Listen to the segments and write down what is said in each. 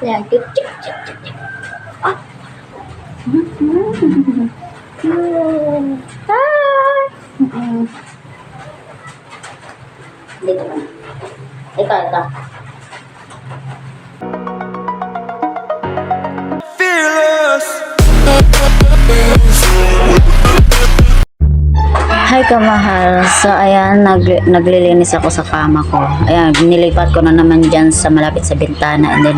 Ayan, tik, tik, tik, tik, tik. Ah. Hi! Dito na. Ito. Hi kamahal. So ayan, naglilinis ako sa kama ko. Ayan, nilipat ko na naman dyan sa malapit sa bintana, and then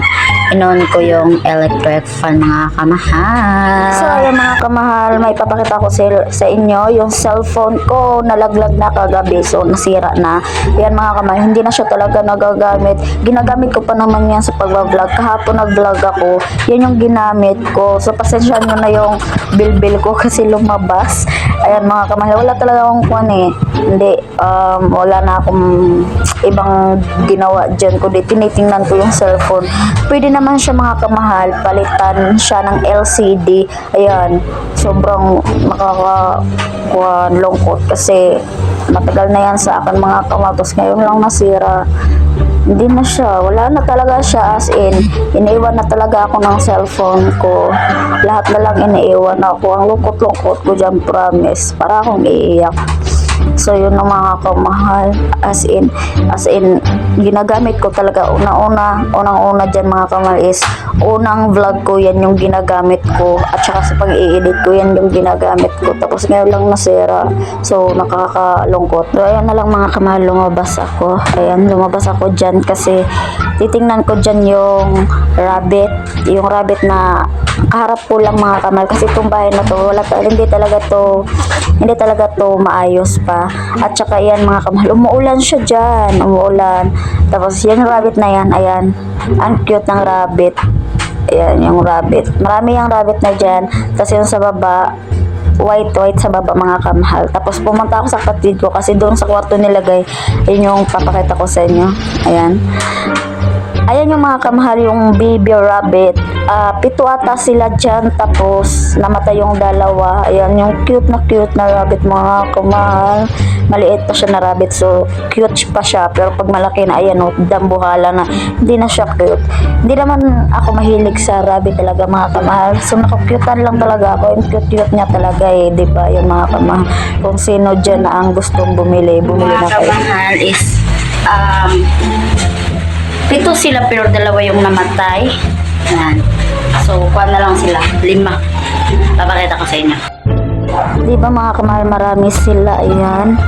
inon ko yung electric fan, mga kamahal. So ayan mga kamahal, may papakita ko sa inyo yung cellphone ko, nalaglag na kagabi, so nasira na. Ayan mga kamahal, hindi na siya talaga nagagamit. Ginagamit ko pa naman yan sa pag-vlog. Kahapon nag-vlog ako, yan yung ginamit ko. So pasensya nyo na yung bilbil ko kasi lumabas. Ayan mga kamahal, wala talaga akong kuwan eh. Hindi, wala na akong ibang ginawa dyan. Kundi tinitingnan ko yung cellphone. Pwede naman siya mga kamahal, palitan siya ng LCD. Ayan, sobrang lungkot kasi matagal na yan sa akin mga kamahal. Tapos ngayon lang nasira. Hindi na siya, wala na talaga siya, as in iniiwan na talaga ako ng cellphone ko. Lahat na lang iniiwan ako. Ang lungkot-lungkot ko dyan, promise, para akong iiyak. So yun ang mga kamahal, as in ginagamit ko talaga unang-una dyan mga kamahal is unang vlog ko, yan yung ginagamit ko, at saka sa pag-i-edit ko yan yung ginagamit ko. Tapos ngayon lang nasira, so nakakalungkot. So ayan na lang mga kamahal, lumabas ako dyan kasi titingnan ko dyan yung rabbit na kaharap ko lang mga kamahal, kasi itong bahay na to hindi talaga to maayos pa. At saka yan mga kamahal, umuulan siya dyan, tapos yan yung rabbit na yan, ayan, ang cute ng rabbit. Ayan yung rabbit, marami yung rabbit na dyan. Tapos yung sa baba, white sa baba mga kamahal. Tapos pumunta ako sa kapatid ko kasi doon sa kwarto nilagay. Yun yung papakita ko sa inyo. Ayan yung mga kamahal, yung baby rabbit. 7 ata sila dyan, tapos namatay yung 2. Ayan yung cute na rabbit mga kamahal. Maliit pa siya na rabbit, so cute pa siya. Pero pag malaki na, ayan o, dambuhala na, hindi na siya cute. Hindi naman ako mahilig sa rabbit talaga mga kamahal. So nakukyutan lang talaga ako. Yung cute niya talaga eh, diba yung mga kamahal. Kung sino dyan na ang gustong bumili na kayo. Mga kamahal is 7 sila pero 2 yung namatay. Yan. So, kuha na lang sila. 5. Papakita ko sa inyo. Di ba mga kamahal, marami sila. Ayan.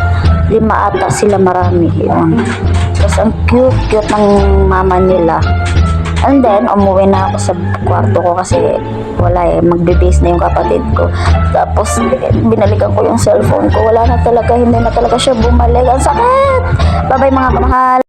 5 ata sila, marami. Yun. Tapos, ang cute ng mama nila. And then, umuwi na ako sa kwarto ko kasi wala eh. Magbe-base na yung kapatid ko. Tapos, binalikan ko yung cellphone ko. Wala na talaga, hindi na talaga siya bumalik. Ang sakit! Bye-bye mga kamahal.